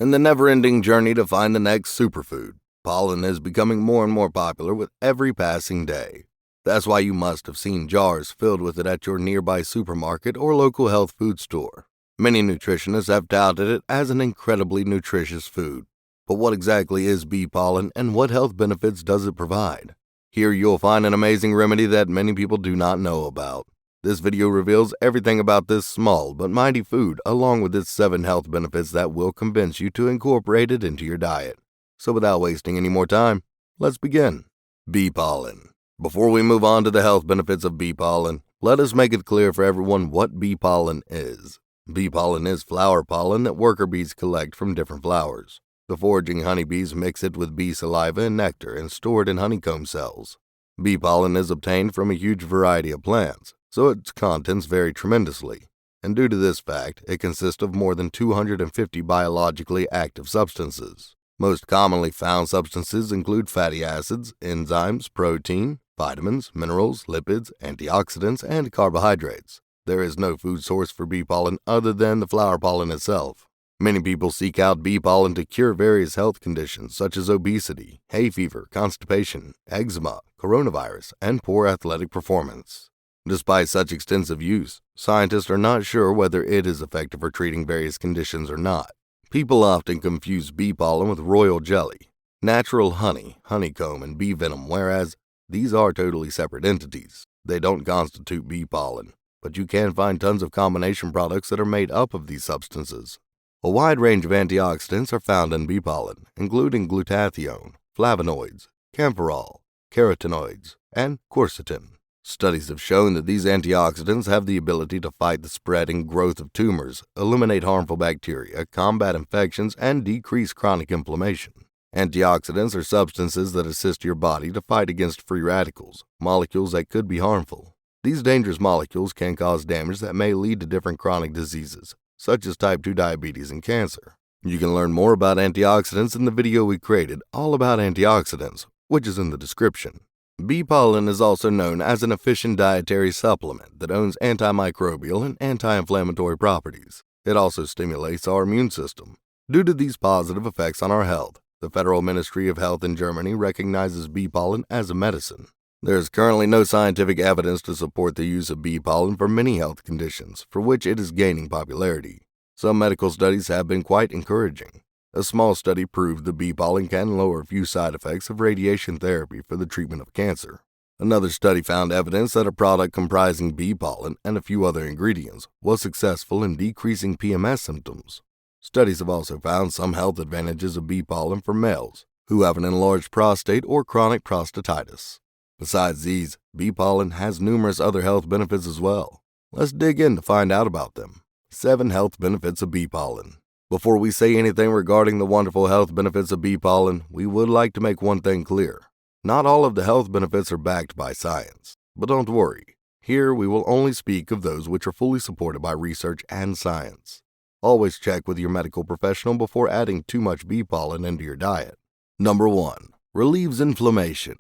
In the never-ending journey to find the next superfood, pollen is becoming more and more popular with every passing day. That's why you must have seen jars filled with it at your nearby supermarket or local health food store. Many nutritionists have touted it as an incredibly nutritious food. But what exactly is bee pollen and what health benefits does it provide? Here you'll find an amazing remedy that many people do not know about. This video reveals everything about this small but mighty food along with its 7 health benefits that will convince you to incorporate it into your diet. So without wasting any more time, let's begin. Bee pollen. Before we move on to the health benefits of bee pollen, let us make it clear for everyone what bee pollen is. Bee pollen is flower pollen that worker bees collect from different flowers. The foraging honeybees mix it with bee saliva and nectar and store it in honeycomb cells. Bee pollen is obtained from a huge variety of plants, so its contents vary tremendously. And due to this fact, it consists of more than 250 biologically active substances. Most commonly found substances include fatty acids, enzymes, protein, vitamins, minerals, lipids, antioxidants, and carbohydrates. There is no food source for bee pollen other than the flower pollen itself. Many people seek out bee pollen to cure various health conditions such as obesity, hay fever, constipation, eczema, coronavirus, and poor athletic performance. Despite such extensive use, scientists are not sure whether it is effective for treating various conditions or not. People often confuse bee pollen with royal jelly, natural honey, honeycomb, and bee venom, whereas these are totally separate entities. They don't constitute bee pollen, but you can find tons of combination products that are made up of these substances. A wide range of antioxidants are found in bee pollen, including glutathione, flavonoids, camphorol, carotenoids, and quercetin. Studies have shown that these antioxidants have the ability to fight the spread and growth of tumors, eliminate harmful bacteria, combat infections, and decrease chronic inflammation. Antioxidants are substances that assist your body to fight against free radicals, molecules that could be harmful. These dangerous molecules can cause damage that may lead to different chronic diseases, such as type 2 diabetes and cancer. You can learn more about antioxidants in the video we created all about antioxidants, which is in the description. Bee pollen is also known as an efficient dietary supplement that owns antimicrobial and anti-inflammatory properties. It also stimulates our immune system. Due to these positive effects on our health, the Federal Ministry of Health in Germany recognizes bee pollen as a medicine. There is currently no scientific evidence to support the use of bee pollen for many health conditions for which it is gaining popularity. Some medical studies have been quite encouraging. A small study proved that bee pollen can lower a few side effects of radiation therapy for the treatment of cancer. Another study found evidence that a product comprising bee pollen and a few other ingredients was successful in decreasing PMS symptoms. Studies have also found some health advantages of bee pollen for males who have an enlarged prostate or chronic prostatitis. Besides these, bee pollen has numerous other health benefits as well. Let's dig in to find out about them. 7 health benefits of bee pollen. Before we say anything regarding the wonderful health benefits of bee pollen, we would like to make one thing clear. Not all of the health benefits are backed by science. But don't worry, here we will only speak of those which are fully supported by research and science. Always check with your medical professional before adding too much bee pollen into your diet. Number 1. Relieves inflammation.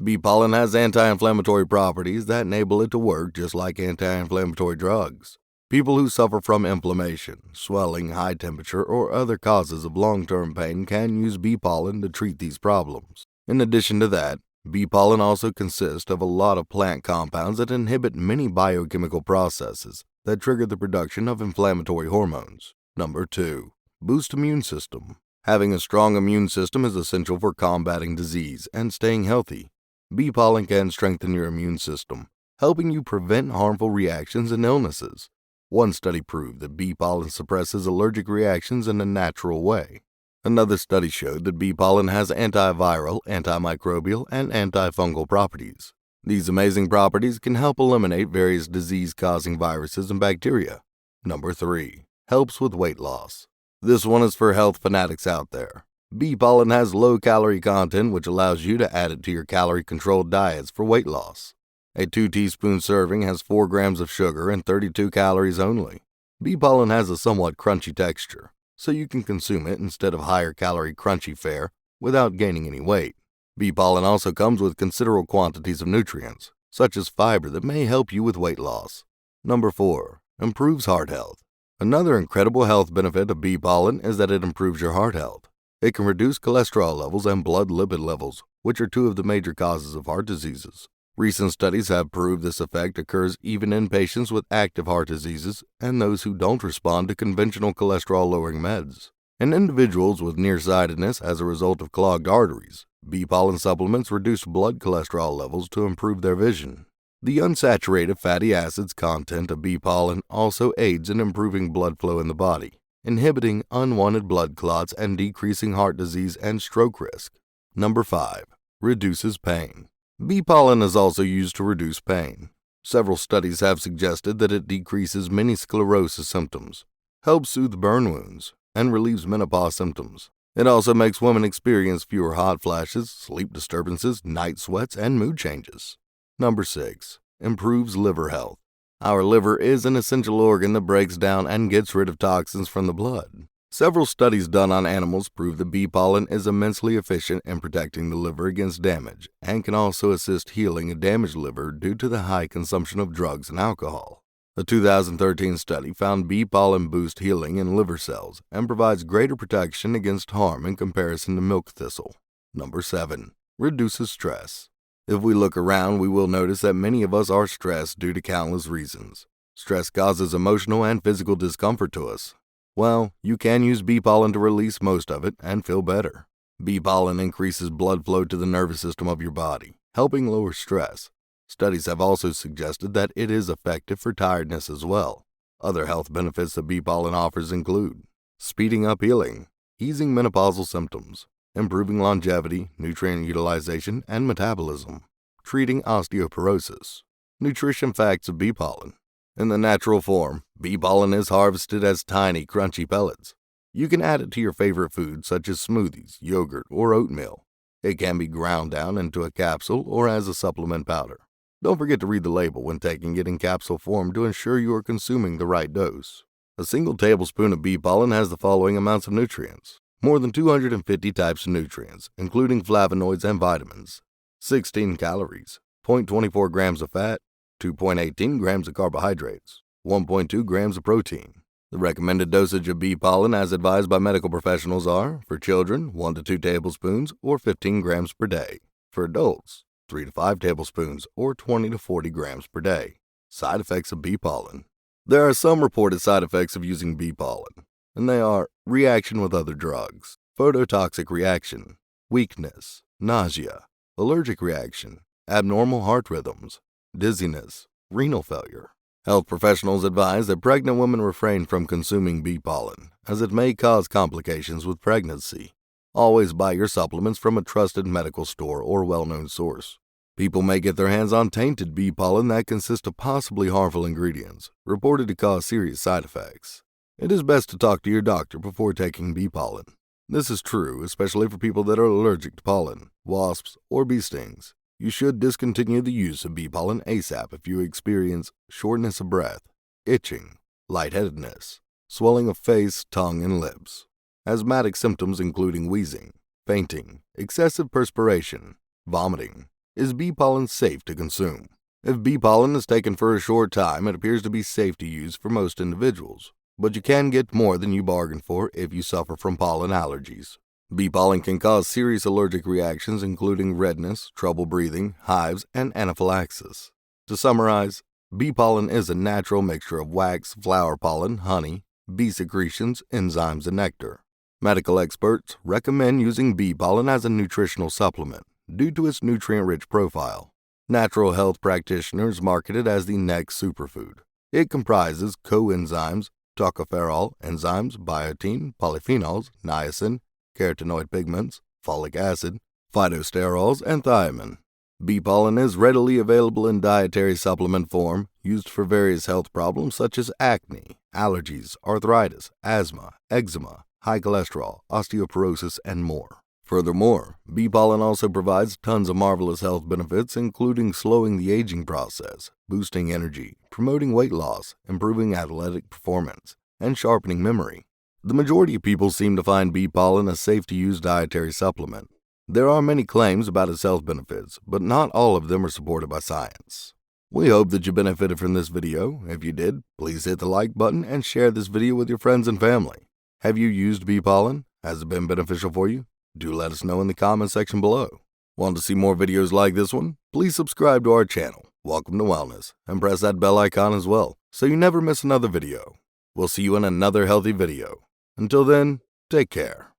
Bee pollen has anti-inflammatory properties that enable it to work just like anti-inflammatory drugs. People who suffer from inflammation, swelling, high temperature, or other causes of long-term pain can use bee pollen to treat these problems. In addition to that, bee pollen also consists of a lot of plant compounds that inhibit many biochemical processes that trigger the production of inflammatory hormones. Number 2. Boost immune system. Having a strong immune system is essential for combating disease and staying healthy. Bee pollen can strengthen your immune system, helping you prevent harmful reactions and illnesses. One study proved that bee pollen suppresses allergic reactions in a natural way. Another study showed that bee pollen has antiviral, antimicrobial, and antifungal properties. These amazing properties can help eliminate various disease-causing viruses and bacteria. Number 3. Helps with weight loss. This one is for health fanatics out there. Bee pollen has low-calorie content which allows you to add it to your calorie-controlled diets for weight loss. A 2-teaspoon serving has 4 grams of sugar and 32 calories only. Bee pollen has a somewhat crunchy texture, so you can consume it instead of higher-calorie crunchy fare without gaining any weight. Bee pollen also comes with considerable quantities of nutrients, such as fiber that may help you with weight loss. Number 4. Improves heart health. Another incredible health benefit of bee pollen is that it improves your heart health. It can reduce cholesterol levels and blood lipid levels, which are two of the major causes of heart diseases. Recent studies have proved this effect occurs even in patients with active heart diseases and those who don't respond to conventional cholesterol-lowering meds. In individuals with nearsightedness as a result of clogged arteries, bee pollen supplements reduce blood cholesterol levels to improve their vision. The unsaturated fatty acids content of bee pollen also aids in improving blood flow in the body, inhibiting unwanted blood clots and decreasing heart disease and stroke risk. Number 5. Reduces pain. Bee pollen is also used to reduce pain. Several studies have suggested that it decreases many sclerosis symptoms, helps soothe burn wounds, and relieves menopause symptoms. It also makes women experience fewer hot flashes, sleep disturbances, night sweats, and mood changes. Number 6. Improves liver health. Our liver is an essential organ that breaks down and gets rid of toxins from the blood. Several studies done on animals prove that bee pollen is immensely efficient in protecting the liver against damage and can also assist healing a damaged liver due to the high consumption of drugs and alcohol. A 2013 study found bee pollen boosts healing in liver cells and provides greater protection against harm in comparison to milk thistle. Number 7. Reduces stress. If we look around, we will notice that many of us are stressed due to countless reasons. Stress causes emotional and physical discomfort to us. Well, you can use bee pollen to release most of it and feel better. Bee pollen increases blood flow to the nervous system of your body, helping lower stress. Studies have also suggested that it is effective for tiredness as well. Other health benefits that bee pollen offers include speeding up healing, easing menopausal symptoms, improving longevity, nutrient utilization, and metabolism, treating osteoporosis. Nutrition facts of bee pollen. In the natural form, bee pollen is harvested as tiny, crunchy pellets. You can add it to your favorite foods such as smoothies, yogurt, or oatmeal. It can be ground down into a capsule or as a supplement powder. Don't forget to read the label when taking it in capsule form to ensure you are consuming the right dose. A single tablespoon of bee pollen has the following amounts of nutrients. More than 250 types of nutrients, including flavonoids and vitamins. 16 calories, 0.24 grams of fat, 2.18 grams of carbohydrates, 1.2 grams of protein. The recommended dosage of bee pollen as advised by medical professionals are, for children, 1 to 2 tablespoons or 15 grams per day. For adults, 3 to 5 tablespoons or 20 to 40 grams per day. Side effects of bee pollen. There are some reported side effects of using bee pollen, and they are reaction with other drugs, phototoxic reaction, weakness, nausea, allergic reaction, abnormal heart rhythms, dizziness, renal failure. Health professionals advise that pregnant women refrain from consuming bee pollen, as it may cause complications with pregnancy. Always buy your supplements from a trusted medical store or well-known source. People may get their hands on tainted bee pollen that consists of possibly harmful ingredients, reported to cause serious side effects. It is best to talk to your doctor before taking bee pollen. This is true, especially for people that are allergic to pollen, wasps, or bee stings. You should discontinue the use of bee pollen ASAP if you experience shortness of breath, itching, lightheadedness, swelling of face, tongue, and lips, asthmatic symptoms including wheezing, fainting, excessive perspiration, vomiting. Is bee pollen safe to consume? If bee pollen is taken for a short time, it appears to be safe to use for most individuals, but you can get more than you bargained for if you suffer from pollen allergies. Bee pollen can cause serious allergic reactions including redness, trouble breathing, hives, and anaphylaxis. To summarize, bee pollen is a natural mixture of wax, flower pollen, honey, bee secretions, enzymes, and nectar. Medical experts recommend using bee pollen as a nutritional supplement due to its nutrient-rich profile. Natural health practitioners market it as the next superfood. It comprises co-enzymes, tocopherol enzymes, biotin, polyphenols, niacin, carotenoid pigments, folic acid, phytosterols, and thiamine. Bee pollen is readily available in dietary supplement form, used for various health problems such as acne, allergies, arthritis, asthma, eczema, high cholesterol, osteoporosis, and more. Furthermore, bee pollen also provides tons of marvelous health benefits, including slowing the aging process, boosting energy, promoting weight loss, improving athletic performance, and sharpening memory. The majority of people seem to find bee pollen a safe-to-use dietary supplement. There are many claims about its health benefits, but not all of them are supported by science. We hope that you benefited from this video. If you did, please hit the like button and share this video with your friends and family. Have you used bee pollen? Has it been beneficial for you? Do let us know in the comment section below. Want to see more videos like this one? Please subscribe to our channel, Welcome to Wellness, and press that bell icon as well, so you never miss another video. We'll see you in another healthy video. Until then, take care.